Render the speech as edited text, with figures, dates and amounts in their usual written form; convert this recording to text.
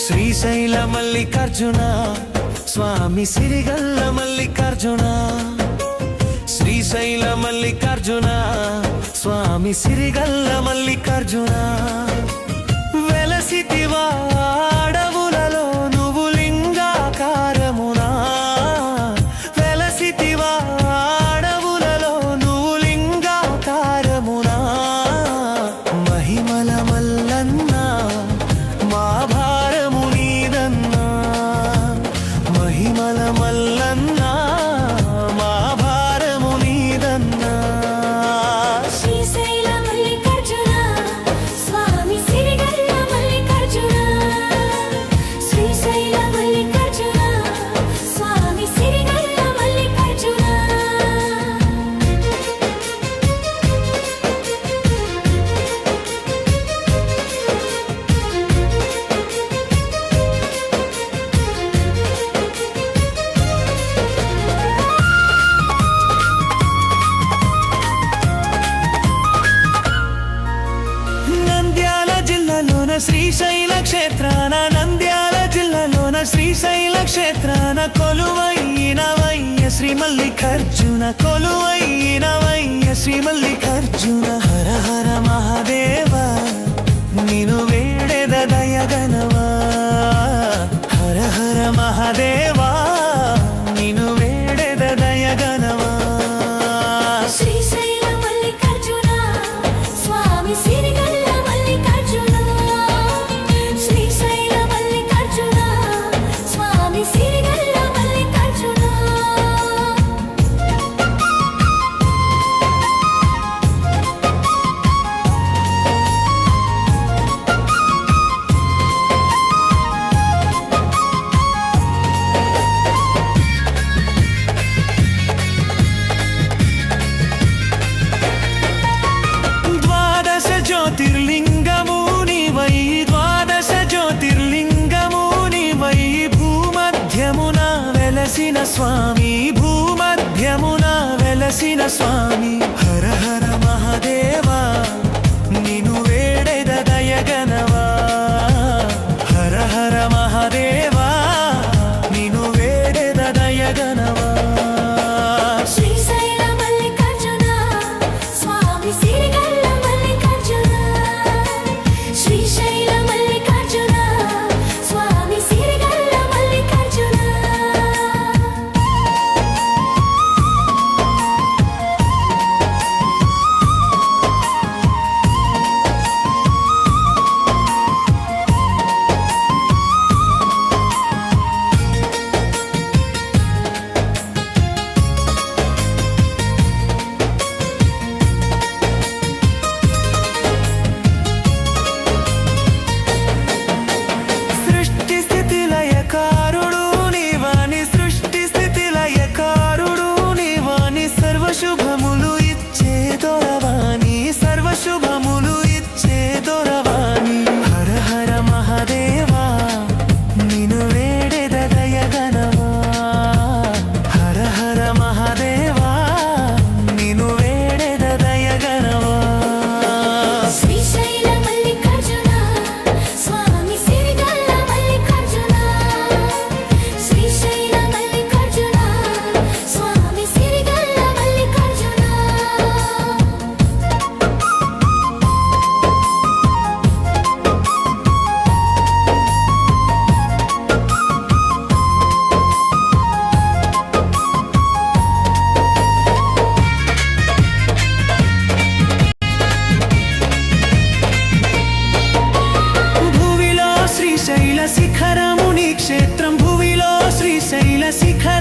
శ్రీశైల మల్లికార్జున స్వామి సిరిగల్ల మల్లికార్జున శ్రీశైల మల్లికార్జున స్వామి సిరిగల్ల మల్లికార్జున వెలసితివా అడవులలో నువ్వు లింగాకారమునా వెలసితివా అడవులలో నువ్వు లింగాకారమునా మహిమల మల్లన్న మా భారము నీదన్నా మహిమల మల్లన్న మా భారము నీదన్నా శ్రీశైల మల్లికార్జున స్వామి సిరిగల్ల మల్లికార్జున శ్రీశైల మల్లికార్జున స్వామి సిరిగల్ల మల్లికార్జున శ్రీశైల క్షేత్రాన నంద్యాల జిల్లాలోన శ్రీశైల క్షేత్రాన కొలువైనవయ్య శ్రీ మల్లికార్జున కొలువైనవయ్య శ్రీ మల్లికార్జున హర హర మహాదేవ నిను వేడెద దయగనవా హర హర మహాదేవా నిను వేడెద దయగనవా శ్రీశైల మల్లికార్జున స్వామి సిరిగల్ల మల్లికార్జున శ్రీశైల మల్లికార్జున స్వామి సిరిగల్ల మల్లికార్జున జ్యోతిర్లింగమునివై ద్వాదశ జ్యోతిర్లింగమునివై భూమధ్యమున వెలసిన స్వామి భూమధ్యమున వెలసిన స్వామి హర హర మహాదేవా నిను వేడెద దయగనవా హర హర మహాదేవా నిను వేడెద దయగనవా శ్రీశైల మల్లికార్జున స్వామి సిరిగల్ల మల్లికార్జున శ్రీశైల మల్లికార్జున స్వామి సిరిగల్ల మల్లికార్జున శుభములు ఇచ్చే దొరవాణి సర్వశుభములు ఇచ్చే దొరవాణి హర హర మహాదేవా నిను వేడెద దయగనవా హర హర మహాదేవా నిను వేడెద దయగనవా శ్రీశైల మల్లికార్జున స్వామి సిరిగల్ల మల్లికార్జున శ్రీశైల మల్లికార్జున స్వామి సిరిగల్ల మల్లికార్జున భువిలో శ్రీశైల శిఖరముని క్షేత్రం భువిలో శ్రీశైల శిఖర